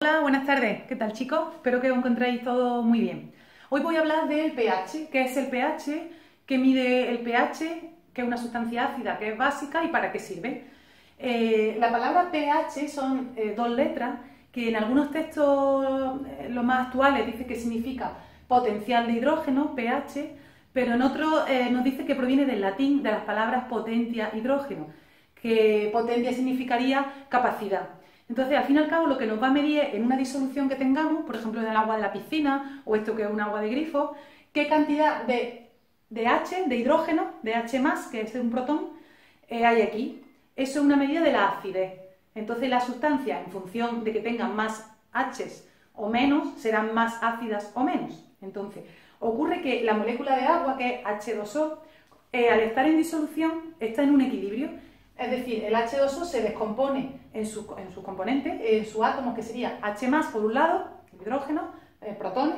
Hola, buenas tardes. ¿Qué tal, chicos? Espero que os encontréis todo muy bien. Hoy voy a hablar del pH, que es el pH, que mide el pH, que es una sustancia ácida, que es básica y para qué sirve. La palabra pH son dos letras que en algunos textos, los más actuales, dice que significa potencial de hidrógeno, pH, pero en otros nos dice que proviene del latín de las palabras potentia, hidrógeno, que potentia significaría capacidad. Entonces, al fin y al cabo, lo que nos va a medir en una disolución que tengamos, por ejemplo, en el agua de la piscina o esto que es un agua de grifo, qué cantidad de H, de hidrógeno, de H+, que es un protón, hay aquí. Eso es una medida de la acidez. Entonces, las sustancias, en función de que tengan más H's o menos, serán más ácidas o menos. Entonces, ocurre que la molécula de agua, que es H2O, al estar en disolución, está en un equilibrio. Es decir, el H2O se descompone en sus componentes, en sus átomos, que sería H+, por un lado, hidrógeno, protones,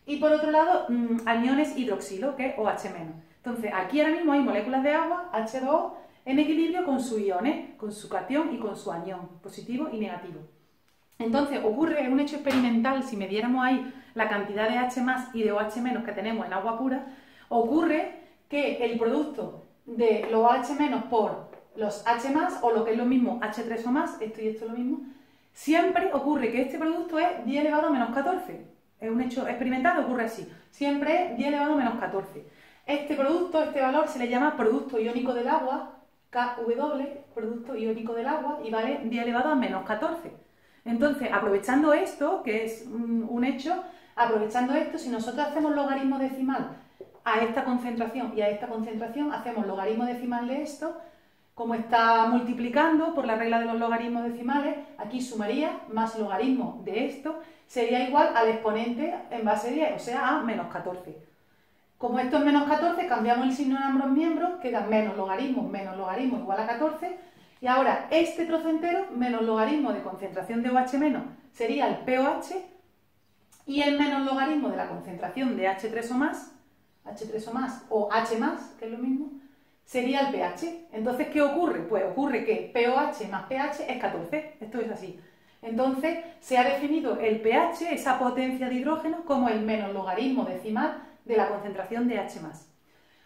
y por otro lado, aniones hidroxilo, que es OH-. Entonces, aquí ahora mismo hay moléculas de agua, H2O, en equilibrio con sus iones, con su cation y con su anión, positivo y negativo. Entonces, ocurre, es un hecho experimental, si midiéramos ahí la cantidad de H+ y de OH- que tenemos en agua pura, ocurre que el producto de los OH- por los H+, o lo que es lo mismo, H3 o más, esto y esto es lo mismo, siempre ocurre que este producto es 10 elevado a menos 14. Es un hecho experimental, ocurre así. Siempre es 10 elevado a menos 14. Este producto, este valor, se le llama producto iónico del agua, KW, producto iónico del agua, y vale 10 elevado a menos 14. Entonces, aprovechando esto, que es un hecho, aprovechando esto, si nosotros hacemos logaritmo decimal a esta concentración y a esta concentración, hacemos logaritmo decimal de esto, como está multiplicando por la regla de los logaritmos decimales, aquí sumaría más logaritmo de esto, sería igual al exponente en base 10, o sea, a menos 14. Como esto es menos 14, cambiamos el signo en ambos miembros, queda menos logaritmo igual a 14, y ahora este trozo entero, menos logaritmo de concentración de OH- sería el pOH, y el menos logaritmo de la concentración de H3 o más, o H+, que es lo mismo, sería el pH. Entonces, ¿qué ocurre? Pues ocurre que pOH más pH es 14. Esto es así. Entonces, se ha definido el pH, esa potencia de hidrógeno, como el menos logaritmo decimal de la concentración de H+.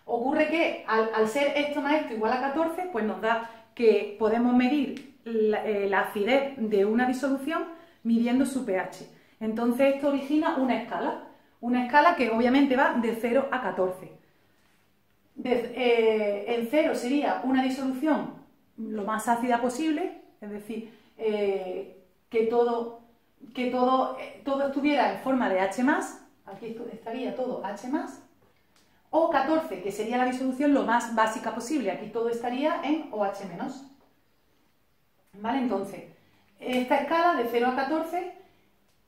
Ocurre que al ser esto más esto igual a 14, pues nos da que podemos medir la acidez de una disolución midiendo su pH. Entonces, esto origina una escala que obviamente va de 0 a 14. En 0 sería una disolución lo más ácida posible, es decir, que todo estuviera en forma de H+, aquí estaría todo H+, o 14, que sería la disolución lo más básica posible, aquí todo estaría en OH-. ¿Vale? Entonces, esta escala de 0 a 14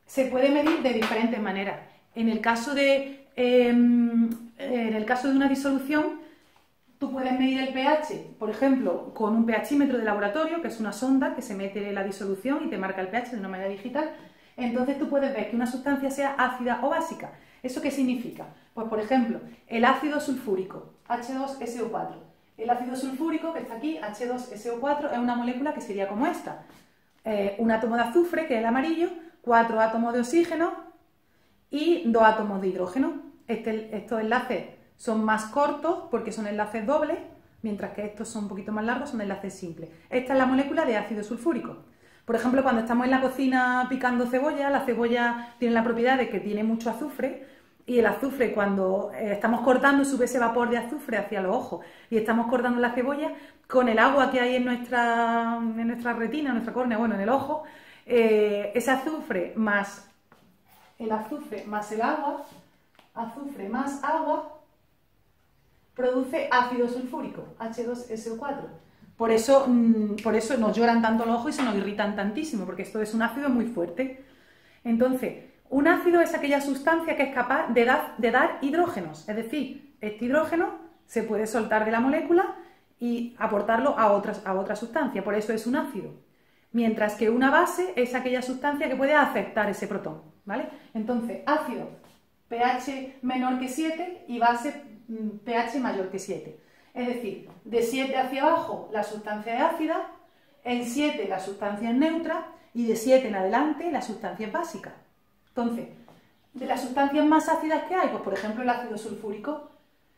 se puede medir de diferentes maneras. En el caso de una disolución, tú puedes medir el pH, por ejemplo, con un pHímetro de laboratorio, que es una sonda que se mete en la disolución y te marca el pH de una manera digital. Entonces tú puedes ver que una sustancia sea ácida o básica. ¿Eso qué significa? Pues, por ejemplo, el ácido sulfúrico, H2SO4. El ácido sulfúrico, que está aquí, H2SO4, es una molécula que sería como esta. Un átomo de azufre, que es el amarillo, 4 átomos de oxígeno y 2 átomos de hidrógeno. Estos enlaces son más cortos porque son enlaces dobles, mientras que estos son un poquito más largos, son enlaces simples. Esta es la molécula de ácido sulfúrico. Por ejemplo, cuando estamos en la cocina picando cebolla, la cebolla tiene la propiedad de que tiene mucho azufre, y el azufre, cuando estamos cortando, sube ese vapor de azufre hacia los ojos y estamos cortando la cebolla, con el agua que hay en nuestra retina, en nuestra córnea, bueno, en el ojo, ese azufre más el agua, azufre más agua, produce ácido sulfúrico, H2SO4. Por eso nos lloran tanto los ojos y se nos irritan tantísimo, porque esto es un ácido muy fuerte. Entonces, un ácido es aquella sustancia que es capaz de dar hidrógenos, es decir, este hidrógeno se puede soltar de la molécula y aportarlo a otra sustancia, por eso es un ácido. Mientras que una base es aquella sustancia que puede aceptar ese protón, ¿vale? Entonces, ácido, pH menor que 7 y base pH mayor que 7. Es decir, de 7 hacia abajo la sustancia es ácida, en 7 la sustancia es neutra y de 7 en adelante la sustancia es básica. Entonces, de las sustancias más ácidas que hay, pues por ejemplo el ácido sulfúrico.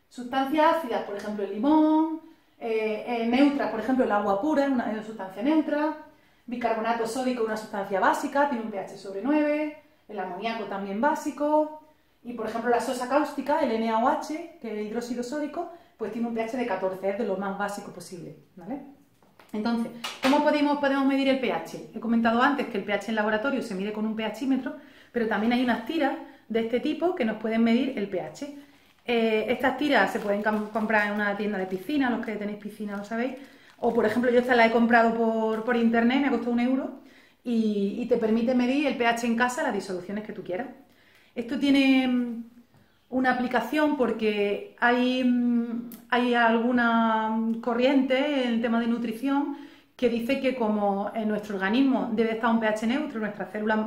Sustancias ácidas, por ejemplo el limón, neutras, por ejemplo el agua pura, es una sustancia neutra, bicarbonato sódico, una sustancia básica, tiene un pH sobre 9, el amoníaco también básico, y por ejemplo la sosa cáustica, el NaOH, que es el hidróxido sódico, pues tiene un pH de 14, es de lo más básico posible, ¿vale? Entonces, ¿cómo podemos medir el pH? He comentado antes que el pH en laboratorio se mide con un pHímetro, pero también hay unas tiras de este tipo que nos pueden medir el pH. Estas tiras se pueden comprar en una tienda de piscina, los que tenéis piscina lo sabéis, o por ejemplo yo esta la he comprado por internet, me ha costado 1 euro, y te permite medir el pH en casa, las disoluciones que tú quieras. Esto tiene una aplicación porque hay alguna corriente en el tema de nutrición que dice que como en nuestro organismo debe estar un pH neutro, en nuestras células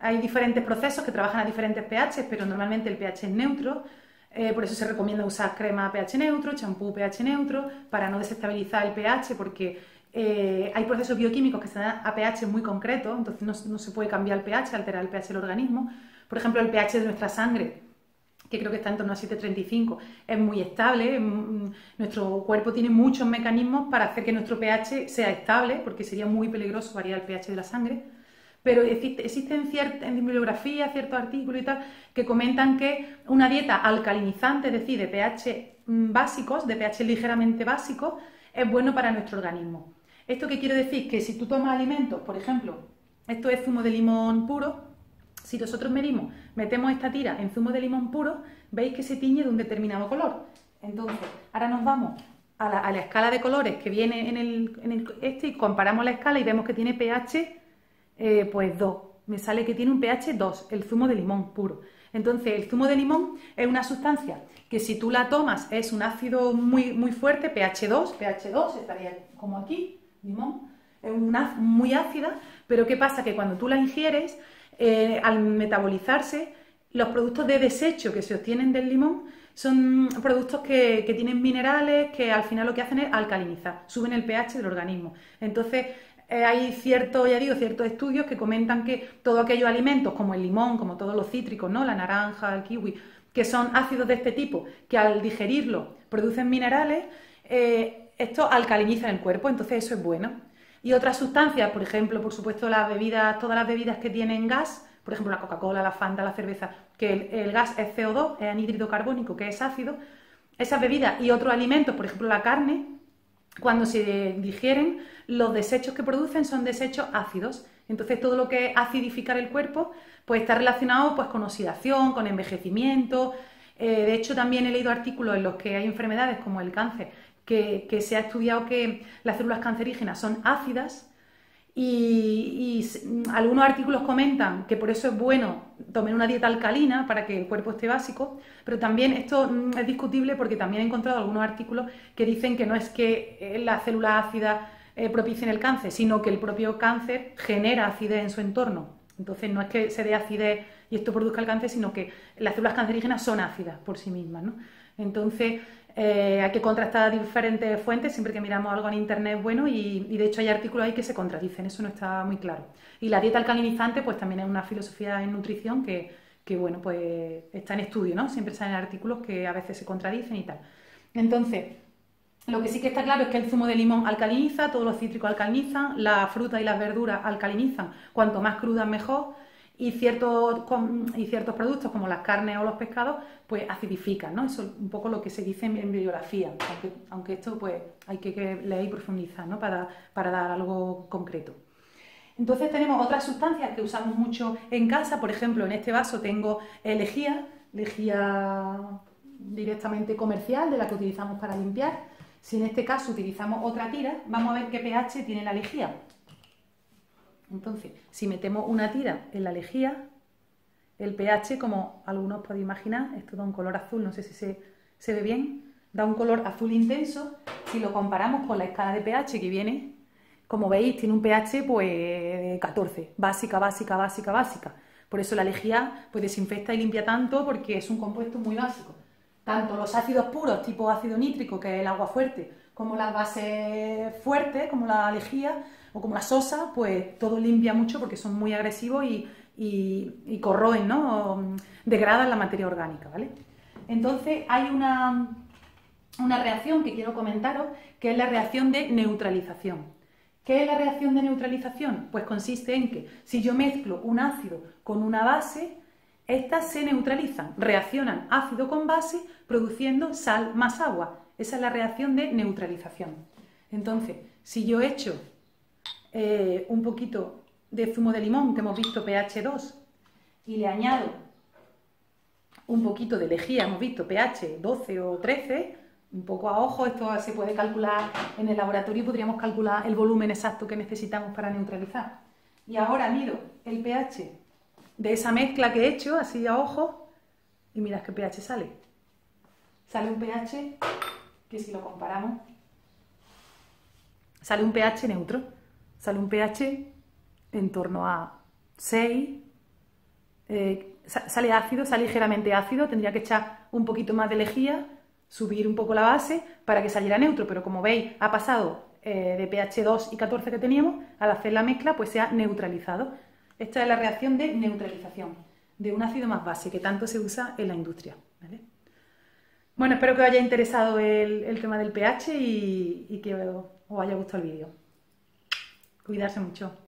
hay diferentes procesos que trabajan a diferentes pH, pero normalmente el pH es neutro, por eso se recomienda usar crema pH neutro, champú pH neutro, para no desestabilizar el pH, porque hay procesos bioquímicos que se dan a pH muy concretos, entonces no se puede cambiar el pH, alterar el pH del organismo. Por ejemplo, el pH de nuestra sangre, que creo que está en torno a 7,35, es muy estable. Nuestro cuerpo tiene muchos mecanismos para hacer que nuestro pH sea estable, porque sería muy peligroso variar el pH de la sangre. Pero existen en bibliografía ciertos artículos y tal que comentan que una dieta alcalinizante, es decir, de pH básicos, de pH ligeramente básicos, es bueno para nuestro organismo. ¿Esto qué quiere decir? Que si tú tomas alimentos, por ejemplo, esto es zumo de limón puro, si nosotros metemos esta tira en zumo de limón puro, veis que se tiñe de un determinado color. Entonces, ahora nos vamos a la escala de colores que viene en este y comparamos la escala y vemos que tiene pH pues 2. Me sale que tiene un pH 2, el zumo de limón puro. Entonces, el zumo de limón es una sustancia que si tú la tomas es un ácido muy, muy fuerte, pH 2, estaría como aquí, limón, es muy ácida, pero ¿qué pasa? Que cuando tú la ingieres, al metabolizarse, los productos de desecho que se obtienen del limón son productos que tienen minerales que al final lo que hacen es alcalinizar, suben el pH del organismo. Entonces, hay ciertos estudios que comentan que todos aquellos alimentos como el limón, como todos los cítricos, ¿no? La naranja, el kiwi, que son ácidos de este tipo, que al digerirlo producen minerales, esto alcaliniza el cuerpo, entonces eso es bueno. Y otras sustancias, por ejemplo, por supuesto, todas las bebidas que tienen gas, por ejemplo, la Coca-Cola, la Fanta, la cerveza, que el gas es CO2, es anhídrido carbónico, que es ácido, esas bebidas y otros alimentos, por ejemplo, la carne, cuando se digieren, los desechos que producen son desechos ácidos. Entonces, todo lo que es acidificar el cuerpo, pues está relacionado pues, con oxidación, con envejecimiento. De hecho, también he leído artículos en los que hay enfermedades como el cáncer, que se ha estudiado que las células cancerígenas son ácidas y algunos artículos comentan que por eso es bueno tomar una dieta alcalina para que el cuerpo esté básico, pero también esto es discutible porque también he encontrado algunos artículos que dicen que no es que las células ácidas propicien el cáncer, sino que el propio cáncer genera acidez en su entorno. Entonces no es que se dé acidez y esto produzca el cáncer, sino que las células cancerígenas son ácidas por sí mismas, ¿no? Entonces hay que contrastar diferentes fuentes siempre que miramos algo en internet bueno y de hecho hay artículos ahí que se contradicen, eso no está muy claro. Y la dieta alcalinizante pues también es una filosofía en nutrición que bueno, pues está en estudio, ¿no? Siempre salen artículos que a veces se contradicen y tal. Entonces, lo que sí que está claro es que el zumo de limón alcaliniza, todos los cítricos alcalinizan, las frutas y las verduras alcalinizan, cuanto más crudas mejor, y ciertos productos como las carnes o los pescados pues acidifican, ¿no? Eso es un poco lo que se dice en bibliografía, aunque esto pues hay que leer y profundizar, ¿no? Para dar algo concreto. Entonces tenemos otras sustancias que usamos mucho en casa, por ejemplo en este vaso tengo lejía directamente comercial de la que utilizamos para limpiar. Si en este caso utilizamos otra tira, vamos a ver qué pH tiene la lejía. Entonces, si metemos una tira en la lejía, el pH, como algunos podéis imaginar, esto da un color azul, no sé si se ve bien, da un color azul intenso. Si lo comparamos con la escala de pH que viene, como veis, tiene un pH pues de 14, básica. Por eso la lejía pues desinfecta y limpia tanto porque es un compuesto muy básico. Tanto los ácidos puros tipo ácido nítrico, que es el agua fuerte, como las bases fuertes, como la lejía o como la sosa, pues todo limpia mucho porque son muy agresivos y corroen, ¿no? O degradan la materia orgánica, ¿vale? Entonces hay una reacción que quiero comentaros, que es la reacción de neutralización. ¿Qué es la reacción de neutralización? Pues consiste en que si yo mezclo un ácido con una base, estas se neutralizan, reaccionan ácido con base, produciendo sal más agua. Esa es la reacción de neutralización. Entonces, si yo echo un poquito de zumo de limón, que hemos visto pH 2, y le añado un poquito de lejía, hemos visto pH 12 o 13, un poco a ojo, esto se puede calcular en el laboratorio, podríamos calcular el volumen exacto que necesitamos para neutralizar. Y ahora mido el pH de esa mezcla que he hecho, así a ojo, y mirad qué pH sale. Sale un pH que, si lo comparamos, sale un pH neutro, sale un pH en torno a 6, sale ácido, sale ligeramente ácido, tendría que echar un poquito más de lejía, subir un poco la base para que saliera neutro, pero como veis ha pasado de pH 2 y 14 que teníamos, al hacer la mezcla pues se ha neutralizado. Esta es la reacción de neutralización de un ácido más base que tanto se usa en la industria, ¿vale? Bueno, espero que os haya interesado el tema del pH y que os haya gustado el vídeo. Cuidarse mucho.